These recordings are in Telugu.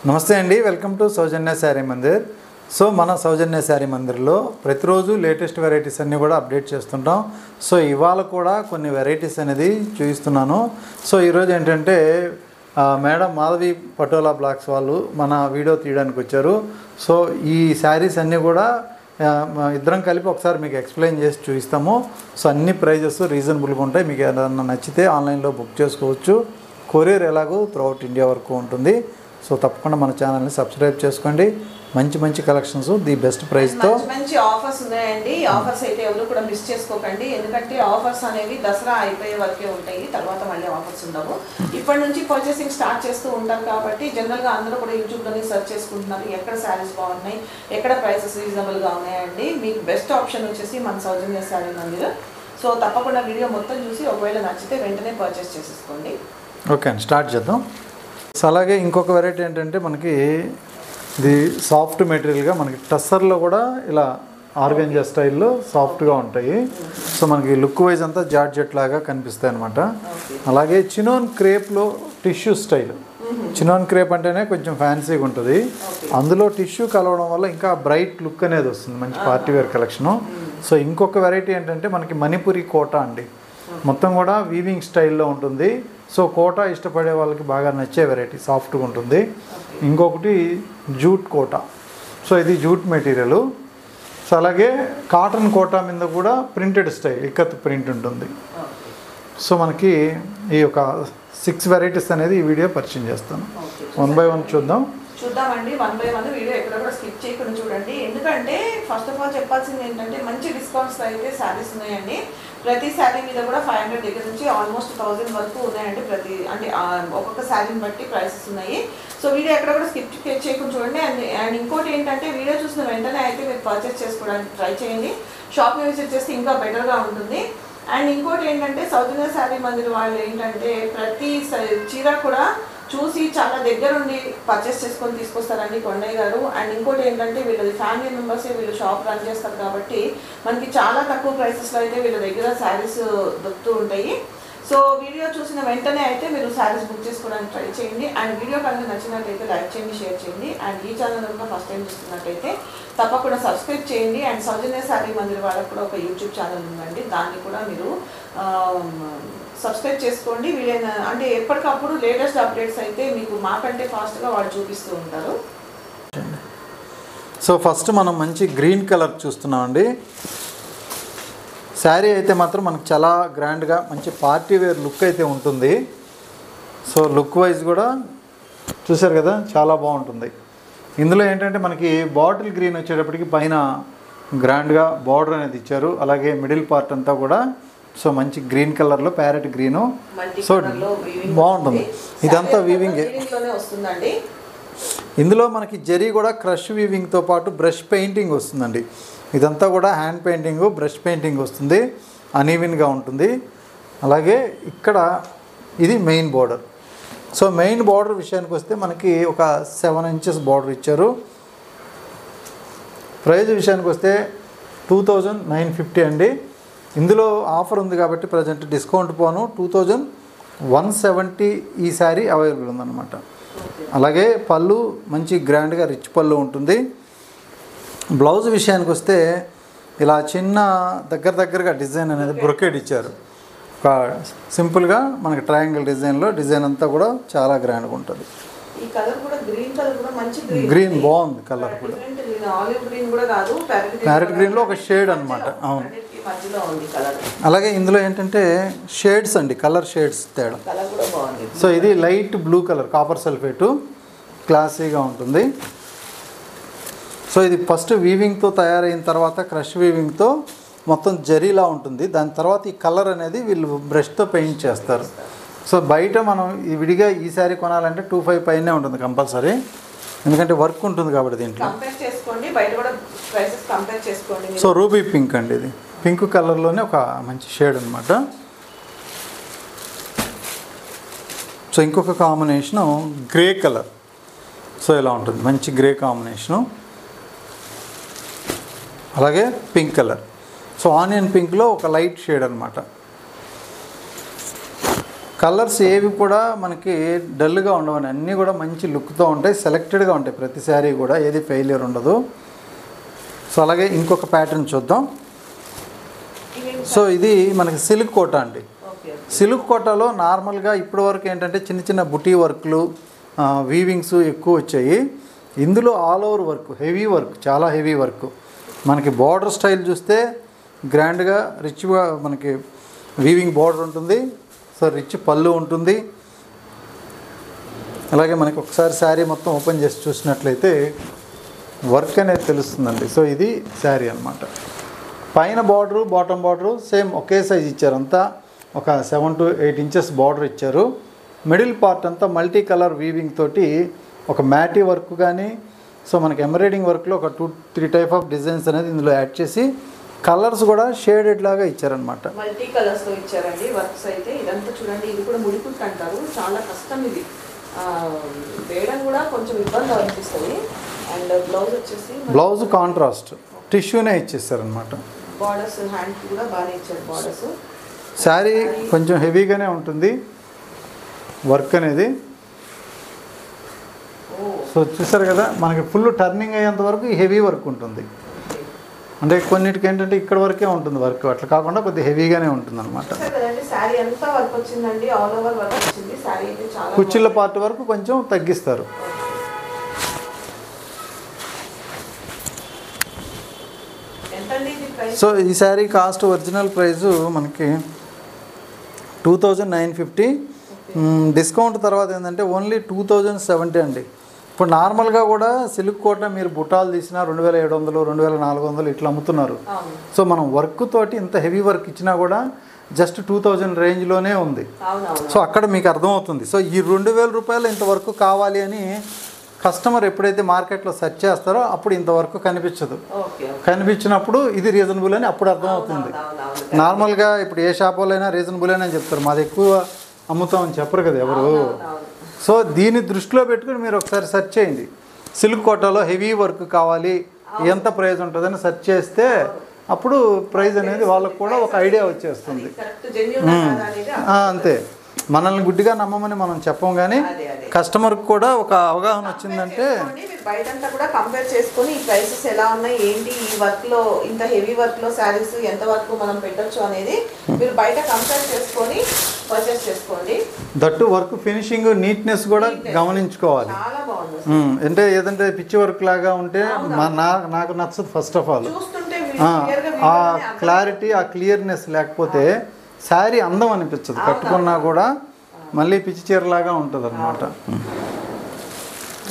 నమస్తే అండి, welcome to Soujanya sari Mandir. So మన సౌజన్య శారీ మందిర్లో ప్రతిరోజు లేటెస్ట్ వెరైటీస్ అన్నీ కూడా అప్డేట్ చేస్తుంటాం. సో ఇవాళ కూడా కొన్ని వెరైటీస్ అనేది చూపిస్తున్నాను. సో ఈరోజు ఏంటంటే మేడం మాధవి పటోలా బ్లాక్స్ వాళ్ళు మన వీడియో తీయడానికి వచ్చారు. సో ఈ శారీస్ అన్నీ కూడా ఇద్దరం కలిపి ఒకసారి మీకు ఎక్స్ప్లెయిన్ చేసి చూపిస్తాము. సో అన్ని ప్రైజెస్ రీజనబుల్గా ఉంటాయి. మీకు ఏదైనా నచ్చితే ఆన్లైన్లో బుక్ చేసుకోవచ్చు. కొరియర్ ఎలాగో త్రూఅవుట్ ఇండియా వరకు ఉంటుంది. సో తప్పకుండా మన ఛానల్ని సబ్స్క్రైబ్ చేసుకోండి. మంచి మంచి కలెక్షన్స్ ది బెస్ట్ ప్రైస్తో మంచి ఆఫర్స్ ఉన్నాయండి. ఆఫర్స్ అయితే ఎవరు కూడా మిస్ చేసుకోకండి. ఎందుకంటే ఆఫర్స్ అనేవి దసరా అయిపోయే వరకే ఉంటాయి, తర్వాత మళ్ళీ ఆఫర్స్ ఉండవు. ఇప్పటి నుంచి పర్చేసింగ్ స్టార్ట్ చేస్తూ ఉంటారు కాబట్టి జనరల్గా అందరూ కూడా యూట్యూబ్లోనే సెర్చ్ చేసుకుంటున్నారు ఎక్కడ శారీస్ బాగున్నాయి, ఎక్కడ ప్రైసెస్ రీజనబుల్గా ఉన్నాయండి. మీకు బెస్ట్ ఆప్షన్ వచ్చేసి మన సౌజన్య శారీ మందిర్. సో తప్పకుండా వీడియో మొత్తం చూసి ఒకవేళ నచ్చితే వెంటనే పర్చేస్ చేసేసుకోండి. ఓకే అండి, స్టార్ట్ చేద్దాం. సో అలాగే ఇంకొక వెరైటీ ఏంటంటే మనకి ఇది సాఫ్ట్ మెటీరియల్గా మనకి టస్సర్లో కూడా ఇలా ఆర్గంజా స్టైల్లో సాఫ్ట్గా ఉంటాయి. సో మనకి లుక్ వైజ్ అంతా జార్జెట్ లాగా కనిపిస్తాయి అనమాట. అలాగే చినోన్ క్రేప్లో టిష్యూ స్టైల్. చినోన్ క్రేప్ అంటేనే కొంచెం ఫ్యాన్సీగా ఉంటుంది. అందులో టిష్యూ కలవడం వల్ల ఇంకా బ్రైట్ లుక్ అనేది వస్తుంది, మంచి పార్టీ వేర్ కలెక్షను. సో ఇంకొక వెరైటీ ఏంటంటే మనకి మణిపురి కోట అండి. మొత్తం కూడా వీవింగ్ స్టైల్లో ఉంటుంది. సో కోట ఇష్టపడే వాళ్ళకి బాగా నచ్చే వెరైటీ, సాఫ్ట్గా ఉంటుంది. ఇంకొకటి జూట్ కోట. సో ఇది జూట్ మెటీరియల్. సో అలాగే కాటన్ కోట మీద కూడా ప్రింటెడ్ స్టైల్ ఇక్కత్ ప్రింట్ ఉంటుంది. సో మనకి ఈ యొక్క 6 వెరైటీస్ అనేది ఈ వీడియో పరిచయం చేస్తాను. 1 by 1 చూద్దామండి. 1 by 1 వీడియో ఎక్కడ కూడా స్కిప్ చేయకుండా చూడండి. ఎందుకంటే ఫస్ట్ ఆఫ్ ఆల్ చెప్పాల్సింది ఏంటంటే మంచి డిస్కౌంట్స్ అయితే శారీస్ ఉన్నాయండి. ప్రతి శారీ మీద కూడా 500 దగ్గర నుంచి ఆల్మోస్ట్ 1000 వరకు ఉన్నాయండి. ఒక్కొక్క శారీని బట్టి ప్రైసెస్ ఉన్నాయి. సో వీడియో ఎక్కడ కూడా స్కిప్ చేయకుండా చూడండి. అండ్ ఇంకోటి ఏంటంటే వీడియో చూసిన వెంటనే అయితే మీరు పర్చేస్ చేసుకోవడానికి ట్రై చేయండి. షాప్ని విజిట్ చేస్తే ఇంకా బెటర్గా ఉంటుంది. అండ్ ఇంకోటి ఏంటంటే సౌజన్య శారీ మందిర్ వాళ్ళు ఏంటంటే ప్రతి చీర కూడా చూసి చాలా దగ్గరుండి పర్చేస్ చేసుకొని తీసుకొస్తారండి కొండయ్య గారు. అండ్ ఇంకోటి ఏంటంటే వీళ్ళది ఫ్యామిలీ మెంబర్స్, వీళ్ళు షాప్ రన్ చేస్తారు కాబట్టి మనకి చాలా తక్కువ ప్రైసెస్లో అయితే వీళ్ళ దగ్గర శారీస్ దొరుకుతూ ఉంటాయి. సో వీడియో చూసిన వెంటనే అయితే మీరు శారీస్ బుక్ చేసుకోవడానికి ట్రై చేయండి. అండ్ వీడియో కనుక నచ్చినట్టయితే లైక్ చేయండి, షేర్ చేయండి. అండ్ ఈ ఛానల్ కనుక ఫస్ట్ టైం చూస్తున్నట్టయితే తప్పకుండా సబ్స్క్రైబ్ చేయండి. అండ్ సౌజన్య శారీ మందిర్ వాళ్ళకు కూడా ఒక యూట్యూబ్ ఛానల్ ఉందండి, దాన్ని కూడా మీరు సబ్స్క్రైబ్ చేసుకోండి. వీలైన అంటే ఎప్పటికప్పుడు లేటెస్ట్ అప్డేట్స్ అయితే మీకు మాకంటే ఫాస్ట్గా వాళ్ళు చూపిస్తూ ఉంటారు. సో ఫస్ట్ మనం మంచి గ్రీన్ కలర్ చూస్తున్నామండి. శారీ అయితే మాత్రం మనకు చాలా గ్రాండ్గా మంచి పార్టీ వేర్ లుక్ అయితే ఉంటుంది. సో లుక్ వైజ్ కూడా చూసారు కదా, చాలా బాగుంటుంది. ఇందులో ఏంటంటే మనకి బాటిల్ గ్రీన్ వచ్చేటప్పటికి పైన గ్రాండ్గా బార్డర్ అనేది ఇచ్చారు. అలాగే మిడిల్ పార్ట్ అంతా కూడా సో మంచి గ్రీన్ కలర్లో ప్యారెట్ గ్రీను. సో బాగుంటుంది. ఇదంతా వీవింగ్ వస్తుందండి. ఇందులో మనకి జరీ కూడా క్రష్ వీవింగ్తో పాటు బ్రష్ పెయింటింగ్ వస్తుందండి. ఇదంతా కూడా హ్యాండ్ పెయింటింగ్, బ్రష్ పెయింటింగ్ వస్తుంది. అన్ఈవెన్గా ఉంటుంది. అలాగే ఇక్కడ ఇది main border. So main border విషయానికి వస్తే మనకి ఒక 7 inches బార్డర్ ఇచ్చారు. ప్రైజ్ విషయానికి వస్తే 2950 అండి. ఇందులో ఆఫర్ ఉంది కాబట్టి ప్రజెంట్ డిస్కౌంట్ పోను 2170 ఈ శారీ అవైలబుల్ ఉందన్నమాట. అలాగే పళ్ళు మంచి గ్రాండ్గా రిచ్ పళ్ళు ఉంటుంది. బ్లౌజ్ విషయానికి వస్తే ఇలా చిన్న దగ్గరగా డిజైన్ అనేది బ్రొకేడ్ ఇచ్చారు. ఒక సింపుల్గా మనకి ట్రయాంగిల్ డిజైన్లో డిజైన్ అంతా కూడా చాలా గ్రాండ్గా ఉంటుంది. ఈ కలర్ కూడా గ్రీన్ కలర్ కూడా మంచి గ్రీన్ బాగుంది. కలర్ కూడా ఆలివ్ గ్రీన్ కూడా కాదు, ప్యారెట్ గ్రీన్లో ఒక షేడ్ అనమాట. అవును. మధ్యలో ఉంది కలర్. అలాగే ఇందులో ఏంటంటే షేడ్స్ అండి, కలర్ షేడ్స్ తేడా. కలర్ కూడా బాగుంది. సో ఇది light blue colour, copper sulphate, క్లాసీగా ఉంటుంది. సో ఇది ఫస్ట్ వీవింగ్తో తయారైన తర్వాత క్రష్ వీవింగ్తో మొత్తం జరీలా ఉంటుంది. దాని తర్వాత ఈ కలర్ అనేది వీళ్ళు బ్రష్తో పెయింట్ చేస్తారు. సో బయట మనం ఈ విడిగా ఈ శారీ కొనాలంటే 25 పైనే ఉంటుంది కంపల్సరీ, ఎందుకంటే వర్క్ ఉంటుంది కాబట్టి దీంట్లో. కంపేర్ చేసుకోండి, బయట కూడా ప్రైసెస్ కంపేర్ చేసుకోండి. సో రూబీ పింక్ అండి, ఇది పింక్ కలర్లోనే ఒక మంచి షేడ్ అనమాట. సో ఇంకొక కాంబినేషను గ్రే కలర్. సో ఇలా ఉంటుంది, మంచి గ్రే కాంబినేషను. అలాగే పింక్ కలర్. సో ఆనియన్ పింక్లో ఒక లైట్ షేడ్ అనమాట. కలర్స్ ఏవి కూడా మనకి డల్గా ఉండవని, అన్నీ కూడా మంచి లుక్తో ఉంటాయి, సెలెక్టెడ్గా ఉంటాయి. ప్రతి శారీ కూడా ఏది ఫెయిల్యూర్ ఉండదు. సో అలాగే ఇంకొక ప్యాటర్న్ చూద్దాం. సో ఇది మనకి సిల్క్ కోట అండి. సిల్క్ కోటలో నార్మల్గా ఇప్పటి వరకు ఏంటంటే చిన్న చిన్న బుటీ వర్క్లు, వీవింగ్స్ ఎక్కువ వచ్చాయి. ఇందులో all over work, heavy work, చాలా హెవీ వర్క్. మనకి బార్డర్ స్టైల్ చూస్తే గ్రాండ్గా రిచ్గా మనకి వీవింగ్ బార్డర్ ఉంటుంది. సో రిచ్ పళ్ళు ఉంటుంది. అలాగే మనకి ఒకసారి శారీ మొత్తం ఓపెన్ చేసి చూసినట్లయితే వర్క్ అనేది తెలుస్తుందండి. సో ఇది శారీ అన్నమాట. పైన బార్డరు బాటమ్ బార్డరు సేమ్ ఒకే సైజ్ ఇచ్చారు. అంతా ఒక 7 to 8 inches బార్డర్ ఇచ్చారు. మిడిల్ పార్ట్ అంతా మల్టీ కలర్ వీవింగ్ తోటి ఒక మ్యాటీ వర్క్ కానీ, సో మనకి ఎంబ్రాయిడింగ్ వర్క్లో ఒక 2-3 టైప్ ఆఫ్ డిజైన్స్ అనేది ఇందులో యాడ్ చేసి కలర్స్ కూడా షేడెడ్ లాగా ఇచ్చారనమాట. మల్టీ కలర్స్తో ఇచ్చారండి వర్క్స్ అయితే. ఇదంతా చూడండి, ఇది కూడా ముడిపుట్టు అంటారు, చాలా కష్టం ఇది వేయడం కూడా కొంచెం ఇబ్బంది అనిపిస్తుంది. అండ్ బ్లౌజ్ వచ్చేసి బ్లౌజ్ కాంట్రాస్ట్ టిష్యూనే ఇచ్చేస్తారనమాట. బార్డర్స్ హ్యాండ్కి కూడా బాగానే ఇచ్చారు బార్డర్స్. శారీ కొంచెం హెవీగానే ఉంటుంది వర్క్ అనేది. సో చూసారు కదా, మనకి ఫుల్ టర్నింగ్ అయ్యేంత వరకు హెవీ వర్క్ ఉంటుంది. అంటే కొన్నిటికి ఏంటంటే ఇక్కడ వరకే ఉంటుంది వర్క్, అట్లా కాకుండా కొద్దిగా హెవీగానే ఉంటుంది అనమాట. కుచ్చిళ్ళ పార్ట్ వరకు కొంచెం తగ్గిస్తారు. సో ఈ శారీ కాస్ట్ ఒరిజినల్ ప్రైస్ మనకి 2950. డిస్కౌంట్ తర్వాత ఏంటంటే ఓన్లీ 2070 అండి. ఇప్పుడు నార్మల్గా కూడా సిల్క్ కోట మీరు బుటాలు తీసినా 2700, 2400 ఇట్లా అమ్ముతున్నారు. సో మనం వర్క్ తోటి ఇంత హెవీ వర్క్ ఇచ్చినా కూడా జస్ట్ 2000 రేంజ్లోనే ఉంది. సో అక్కడ మీకు అర్థమవుతుంది. సో ఈ 2000 రూపాయలు ఇంత వర్క్ కావాలి అని కస్టమర్ ఎప్పుడైతే మార్కెట్లో సెర్చ్ చేస్తారో అప్పుడు ఇంతవరకు కనిపించదు. కనిపించినప్పుడు ఇది రీజనబుల్ అని అప్పుడు అర్థమవుతుంది. నార్మల్గా ఇప్పుడు ఏ షాపులో అయినా రీజనబుల్ అని చెప్తారు, మాది ఎక్కువ అమ్ముతామని చెప్పరు కదా ఎవరు. సో దీన్ని దృష్టిలో పెట్టుకుని మీరు ఒకసారి సెర్చ్ చేయండి, సిల్క్ కోటాలో హెవీ వర్క్ కావాలి ఎంత ప్రైస్ ఉంటుందని సెర్చ్ చేస్తే అప్పుడు ప్రైస్ అనేది వాళ్ళకు కూడా ఒక ఐడియా వచ్చేస్తుంది. అంతే, మనల్ని గుడ్డిగా నమ్మమని మనం చెప్పం, కానీ కస్టమర్కి కూడా ఒక అవగాహన వచ్చిందంటే బయటంతా కూడా కంపేర్ చేసుకొని ఈ ప్రైసెస్ ఎలా ఉన్నాయి ఏంటి, ఈ వర్క్లో ఇంత హెవీ వర్క్లో శారీస్ ఎంత వరకు మనం పెట్టచ్చు అనేది మీరు బయట కంపేర్ చేసుకొని పర్చేస్ చేసుకోండి. దట్టు వర్క్ ఫినిషింగ్ నీట్నెస్ కూడా గమనించుకోవాలి. చాలా బాగుంది. అంటే ఏదంటే పిచ్చి వర్క్ లాగా ఉంటే నాకు నచ్చదు. ఫస్ట్ ఆఫ్ ఆల్ ఆ క్లారిటీ, ఆ క్లియర్నెస్ లేకపోతే శారీ అందం అనిపించదు, కట్టుకున్నా కూడా మళ్ళీ పిచ్చి చీరలాగా ఉంటుంది అనమాట.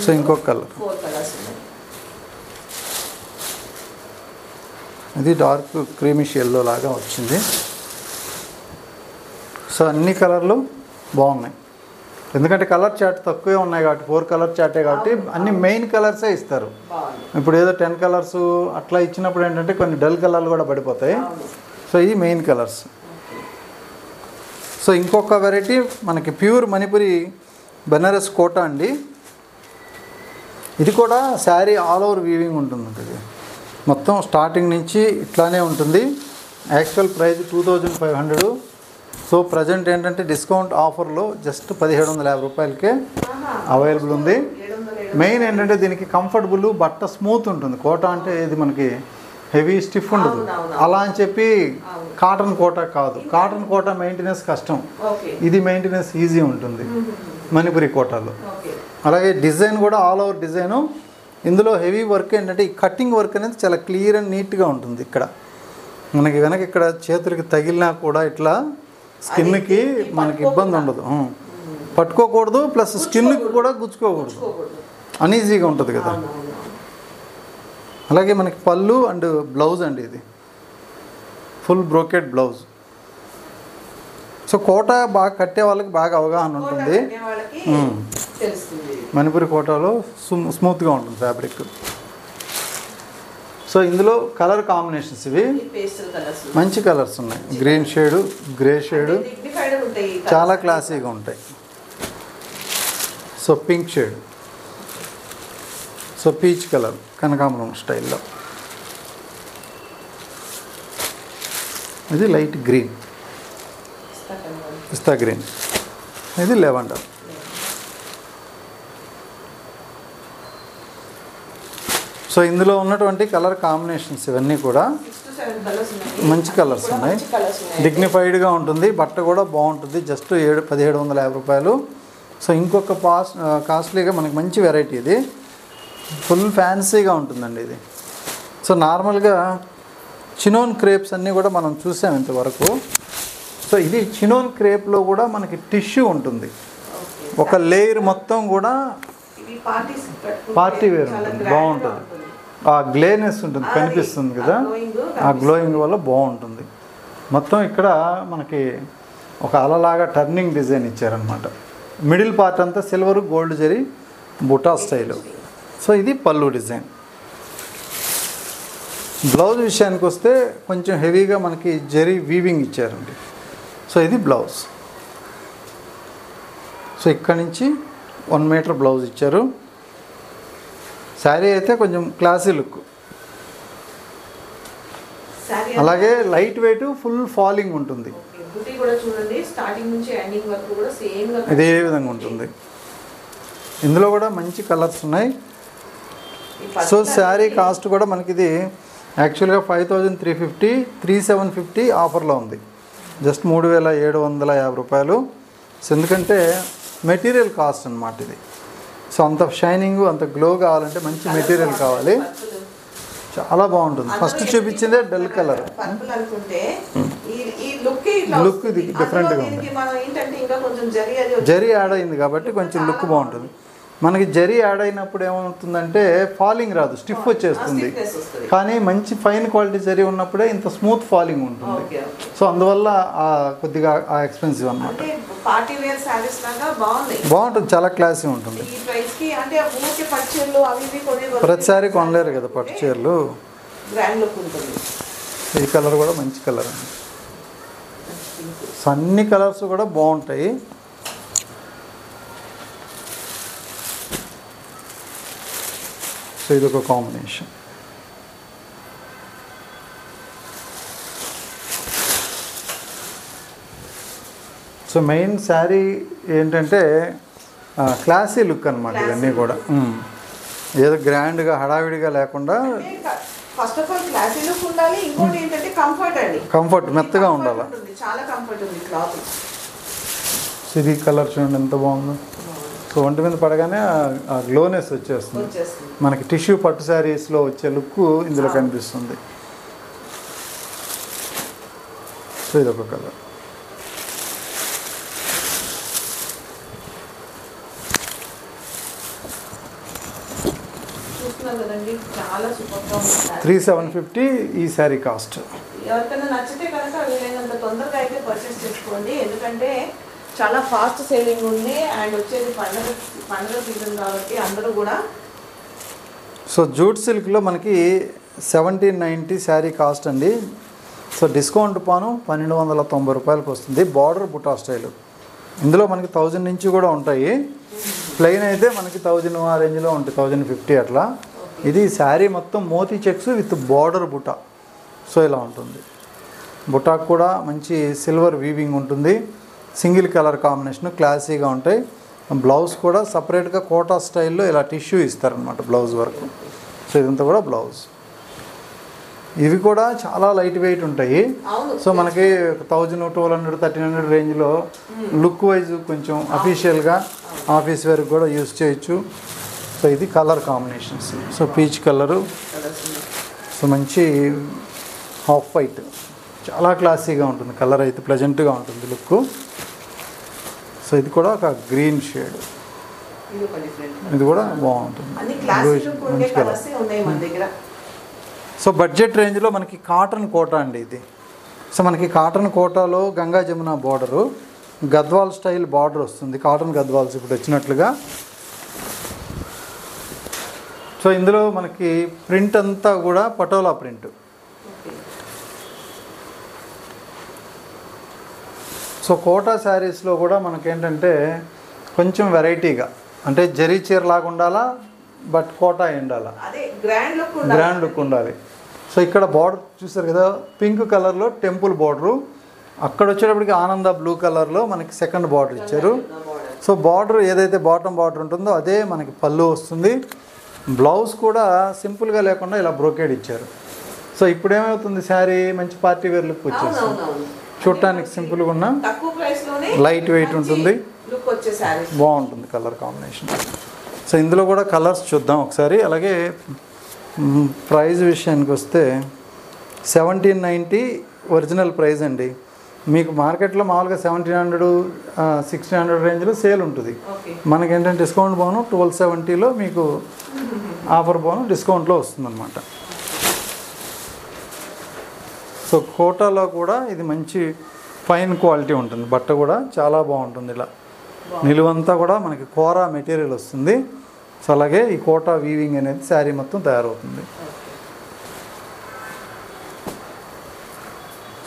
సో ఇంకొక కలర్, ఇది డార్క్ క్రీమిష్ ఎల్లో లాగా వచ్చింది. సో అన్ని కలర్లు బాగున్నాయి, ఎందుకంటే కలర్ చార్ట్ తక్కువే ఉన్నాయి కాబట్టి 4 కలర్ చార్టే కాబట్టి అన్ని మెయిన్ కలర్సే ఇస్తారు. ఇప్పుడు ఏదో 10 కలర్స్ అట్లా ఇచ్చినప్పుడు ఏంటంటే కొన్ని డల్ కలర్లు కూడా పడిపోతాయి. సో ఇది మెయిన్ కలర్స్. సో ఇంకొక వెరైటీ మనకి ప్యూర్ మణిపురి బెనారస్ కోటా అండి. ఇది కూడా శారీ ఆల్ ఓవర్ వీవింగ్ ఉంటుంది, మొత్తం స్టార్టింగ్ నుంచి ఇట్లానే ఉంటుంది. Actual price 2500. సో ప్రజెంట్ ఏంటంటే డిస్కౌంట్ ఆఫర్లో జస్ట్ 1750 రూపాయలకే అవైలబుల్ ఉంది. మెయిన్ ఏంటంటే దీనికి కంఫర్టబుల్, బట్ట స్మూత్ ఉంటుంది. కోటా అంటే ఇది మనకి హెవీ స్టిఫ్ ఉండదు, అలా అని చెప్పి కాటన్ కోటా కాదు. కాటన్ కోటా మెయింటెనెన్స్ కష్టం, ఇది మెయింటెనెన్స్ ఈజీ ఉంటుంది మణిపురి కోటాలో. అలాగే డిజైన్ కూడా ఆల్ ఓవర్ డిజైను. ఇందులో హెవీ వర్క్ ఏంటంటే ఈ కటింగ్ వర్క్ అనేది చాలా క్లియర్ అండ్ నీట్గా ఉంటుంది. ఇక్కడ మనకి వెనక ఇక్కడ చేతులకి తగిలినా కూడా ఇట్లా స్కిన్కి మనకి ఇబ్బంది ఉండదు, పట్టుకోకూడదు, ప్లస్ స్కిన్కి కూడా గుచ్చుకోకూడదు, అన్ఈజీగా ఉంటుంది కదా. అలాగే మనకి పళ్ళు అండ్ బ్లౌజ్ అండి, ఇది full brocade blouse. So Kota బాగా కట్టే వాళ్ళకి బాగా అవగాహన ఉంటుంది. మణిపురి కోటాలో స్మూత్గా ఉంటుంది ఫ్యాబ్రిక్. సో ఇందులో కలర్ కాంబినేషన్స్ ఇవి మంచి కలర్స్ ఉన్నాయి. గ్రీన్ షేడు, గ్రే షేడు, చాలా క్లాసీగా ఉంటాయి. So pink shade, so peach colour కనకాంబరం స్టైల్లో, ఇది లైట్ గ్రీన్, పిస్తా గ్రీన్. ఇది లెవెండర్. సో ఇందులో ఉన్నటువంటి కలర్ కాంబినేషన్స్ ఇవన్నీ కూడా 6 to 7 కలర్స్ ఉన్నాయి. మంచి కలర్స్ ఉన్నాయి. డిగ్నిఫైడ్గా ఉంటుంది, బట్ట కూడా బాగుంటుంది. జస్ట్ 1750 రూపాయలు. సో ఇంకొక కాస్ట్లీగా మనకి మంచి వెరైటీ ఇది, ఫుల్ ఫ్యాన్సీగా ఉంటుందండి ఇది. సో నార్మల్గా చినోన్ క్రేప్స్ అన్నీ కూడా మనం చూసాం ఇంతవరకు. సో ఇది చినోన్ క్రేప్లో కూడా మనకి టిష్యూ ఉంటుంది, ఒక లేయర్ మొత్తం కూడా పార్టీ వేర్ ఉంటుంది, బాగుంటుంది. ఆ గ్లేనెస్ ఉంటుంది, కనిపిస్తుంది కదా, ఆ గ్లోయింగ్ వల్ల బాగుంటుంది. మొత్తం ఇక్కడ మనకి ఒక అలలాగా టర్నింగ్ డిజైన్ ఇచ్చారనమాట. మిడిల్ పార్ట్ అంతా silver gold zari buta style. So ఇది పళ్ళు డిజైన్. బ్లౌజ్ విషయానికి వస్తే కొంచెం హెవీగా మనకి జరీ వీవింగ్ ఇచ్చారండి. సో ఇది బ్లౌజ్. సో ఇక్కడ నుంచి 1 మీటర్ బ్లౌజ్ ఇచ్చారు. శారీ అయితే కొంచెం క్లాసీ లుక్, అలాగే లైట్ వెయిట్, ఫుల్ ఫాలింగ్ ఉంటుంది. ఇదే విధంగా ఉంటుంది. ఇందులో కూడా మంచి కలర్స్ ఉన్నాయి. సో శారీ కాస్ట్ కూడా మనకి ఇది యాక్చువల్గా 5350, 3750 ఆఫర్లో ఉంది. జస్ట్ 3750 రూపాయలు. సో ఎందుకంటే మెటీరియల్ కాస్ట్ అనమాట ఇది. సో అంత షైనింగ్, అంత గ్లో కావాలంటే మంచి మెటీరియల్ కావాలి. చాలా బాగుంటుంది. ఫస్ట్ చూపించిందే డల్ కలర్, లుక్ ఇది డిఫరెంట్గా ఉంది. జరీ యాడ్ అయింది కాబట్టి కొంచెం లుక్ బాగుంటుంది. మనకి జరీ యాడ్ అయినప్పుడు ఏమవుతుందంటే ఫాలింగ్ రాదు, స్టిఫ్ వచ్చేస్తుంది. కానీ మంచి ఫైన్ క్వాలిటీ జరీ ఉన్నప్పుడే ఇంత స్మూత్ ఫాలింగ్ ఉంటుంది. సో అందువల్ల కొద్దిగా ఎక్స్పెన్సివ్ అన్నమాట. బాగుంటుంది, చాలా క్లాసీ ఉంటుంది. ప్రతిసారి కొనలేరు కదా పట్టు చీరలు. ఈ కలర్ కూడా మంచి కలర్ అండి. సో అన్ని కలర్స్ కూడా బాగుంటాయి. సో ఇది ఒక కాంబినేషన్. సో మెయిన్ శారీ ఏంటంటే క్లాసీ లుక్ అనమాట. ఇవన్నీ కూడా ఏదో గ్రాండ్గా హడావిడిగా లేకుండా first of all classy look ఉండాలి. ఇంకోటి ఏంటంటే కంఫర్ట్ అండి, కంఫర్ట్ మెత్తగా ఉండాలి. చాలా కంఫర్ట్ ఉంది క్లాత్. సో ఇది కలర్ చూడండి ఎంత బాగుందో. సో ఒంటి మీద పడగానే ఆ గ్లోనెస్ వచ్చేస్తుంది. మనకి టిష్యూ పట్టు శారీస్లో వచ్చే లుక్ ఇందులో కనిపిస్తుంది. సో ఇదొక కలర్. కదండి, చాలా సూపర్గా ఉంది. 3750 ఈ శారీ కాస్ట్. ఎవరికైనా నచ్చితే కనుక వీలైనంత తొందరగా అయితే పర్చేస్ చేసుకోండి. ఎందుకంటే చాలా ఫాస్ట్ సేలింగ్ ఉంది. అండ్ వచ్చేది పండగ సీజన్ కాబట్టి అందరూ కూడా. సో జూట్ సిల్క్లో మనకి 1790 శారీ కాస్ట్ అండి. సో డిస్కౌంట్ పాను 1290 రూపాయలకు వస్తుంది. Border buta style. ఇందులో మనకి 1000 నుంచి కూడా ఉంటాయి. ప్లెయిన్ అయితే మనకి 1000 ఆ రేంజ్లో ఉంటుంది, 1050 అట్లా. ఇది శారీ మొత్తం మోతీ checks with border buta. So ఇలా ఉంటుంది. బుటాకు కూడా మంచి సిల్వర్ వీవింగ్ ఉంటుంది. సింగిల్ కలర్ కాంబినేషన్ క్లాసీగా ఉంటాయి. బ్లౌజ్ కూడా సపరేట్గా కోటా స్టైల్లో ఇలా టిష్యూ ఇస్తారనమాట బ్లౌజ్ వరకు. సో ఇదంతా కూడా బ్లౌజ్. ఇవి కూడా చాలా లైట్ వెయిట్ ఉంటాయి. సో మనకి 1000, 1200, 1300 రేంజ్లో లుక్ వైజ్ కొంచెం అఫీషియల్గా ఆఫీస్ వేర్ కూడా యూజ్ చేయొచ్చు. సో ఇది colour combinations. So peach colour, so మంచి హాఫ్ వైట్, చాలా క్లాసీగా ఉంటుంది. కలర్ అయితే ప్లెజెంట్గా ఉంటుంది లుక్. సో ఇది కూడా ఒక గ్రీన్ షేడ్, ఇది కూడా బాగుంటుంది. మంచి కలర్. సో బడ్జెట్ రేంజ్లో మనకి కాటన్ కోటా అండి ఇది. సో మనకి కాటన్ కోటాలో Ganga Jamuna border, Gadwal style border వస్తుంది. కాటన్ గద్వాల్స్ ఇప్పుడు వచ్చినట్లుగా. సో ఇందులో మనకి ప్రింట్ అంతా కూడా పటోలా ప్రింట్. సో కోటా శారీస్లో కూడా మనకేంటంటే కొంచెం వెరైటీగా, అంటే జరీ చీర లాగా ఉండాలా, బట్ కోటా ఉండాలా, గ్రాండ్ లుక్ ఉండాలి. సో ఇక్కడ బార్డర్ చూసారు కదా, పింక్ కలర్లో టెంపుల్ బార్డరు, అక్కడ వచ్చేటప్పటికి ఆనంద బ్లూ కలర్లో మనకి సెకండ్ బార్డర్ ఇచ్చారు. సో బార్డర్ ఏదైతే బాటమ్ బార్డర్ ఉంటుందో అదే మనకి పళ్ళు వస్తుంది. బ్లౌజ్ కూడా సింపుల్గా లేకుండా ఇలా బ్రోకేడ్ ఇచ్చారు. సో ఇప్పుడు ఏమవుతుంది, శారీ మంచి పార్టీ వేర్ లుక్ వచ్చేస్తుంది. చూడటానికి సింపుల్గా ఉన్న లైట్ వెయిట్ ఉంటుంది, బాగుంటుంది కలర్ కాంబినేషన్. సో ఇందులో కూడా కలర్స్ చూద్దాం ఒకసారి. అలాగే ప్రైస్ విషయానికి వస్తే 1790 ఒరిజినల్ ప్రైస్ అండి. మీకు మార్కెట్లో మామూలుగా 1700 1600 రేంజ్లో సేల్ ఉంటుంది. మనకేంటంటే డిస్కౌంట్ బోను 1270లో మీకు ఆఫర్ బోను డిస్కౌంట్లో వస్తుందన్నమాట. సో కోటాలో కూడా ఇది మంచి ఫైన్ క్వాలిటీ ఉంటుంది, బట్ట కూడా చాలా బాగుంటుంది. ఇలా నిలువంతా కూడా మనకి కోరా మెటీరియల్ వస్తుంది. సో అలాగే ఈ కోటా వీవింగ్ అనేది శారీ మొత్తం తయారవుతుంది.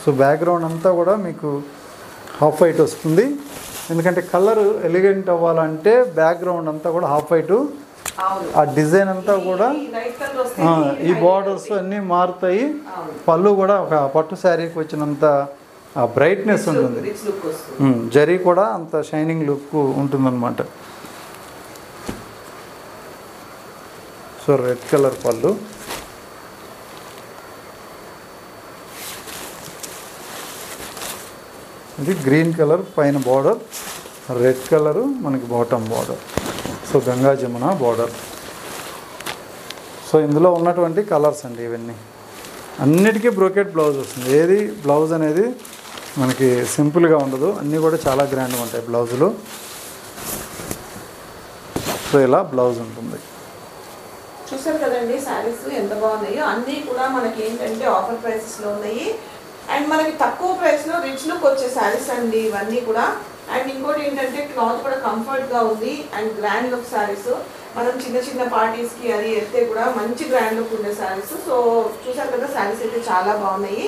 సో బ్యాక్గ్రౌండ్ అంతా కూడా మీకు హాఫ్ వైట్ వస్తుంది. ఎందుకంటే కలర్ ఎలిగెంట్ అవ్వాలంటే బ్యాక్గ్రౌండ్ అంతా కూడా హాఫ్ వైట్. ఆ డిజైన్ అంతా కూడా ఈ బార్డర్స్ అన్నీ మారుతాయి. పళ్ళు కూడా ఒక పట్టు శారీకి వచ్చినంత బ్రైట్నెస్ ఉంటుంది. జరీ కూడా అంత షైనింగ్ లుక్ ఉంటుందన్నమాట. సో రెడ్ కలర్ పళ్ళు, ఇది గ్రీన్ కలర్ పైన బార్డర్, రెడ్ కలరు మనకి bottom border. So Ganga Jamuna border. So ఇందులో ఉన్నటువంటి కలర్స్ అండి ఇవన్నీ. అన్నిటికీ బ్రోకెట్ బ్లౌజ్ వస్తుంది. ఏది బ్లౌజ్ అనేది మనకి సింపుల్గా ఉండదు, అన్నీ కూడా చాలా గ్రాండ్గా ఉంటాయి బ్లౌజులు. సో ఇలా బ్లౌజ్ ఉంటుంది. చూసారు కదండి శారీస్ ఎంత బాగున్నాయో. అన్నీ కూడా మనకి ఏంటంటే ఆఫర్ ప్రైసెస్లో ఉన్నాయి. అండ్ మనకి తక్కువ ప్రైస్లో రిచ్ లుక్ వచ్చే శారీస్ అండి ఇవన్నీ కూడా. అండ్ ఇంకోటి ఏంటంటే క్లాత్ కూడా కంఫర్ట్గా ఉంది అండ్ గ్రాండ్ లుక్ శారీస్. మనం చిన్న చిన్న పార్టీస్కి అది వెళ్తే కూడా మంచి గ్రాండ్ లుక్ ఉండే శారీస్. సో చూసారు కదా శారీస్ అయితే చాలా బాగున్నాయి.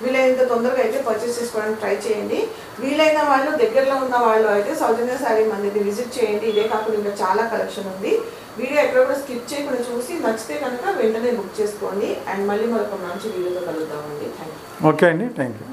వీలైనంత తొందరగా అయితే పర్చేస్ చేసుకోవడానికి ట్రై చేయండి. వీలైన వాళ్ళు దగ్గరలో ఉన్న వాళ్ళు అయితే సౌజన్య శారీ అనేది విజిట్ చేయండి. ఇదే కాకుండా ఇంకా చాలా కలెక్షన్ ఉంది. వీడియో ఎక్కడ కూడా స్కిప్ చేయకుండా చూసి నచ్చితే కనుక వెంటనే బుక్ చేసుకోండి. అండ్ మళ్ళీ మరొక మంచి వీడియోతో కలుద్దామండి. Thank you. ఓకే అండి, థ్యాంక్ యూ.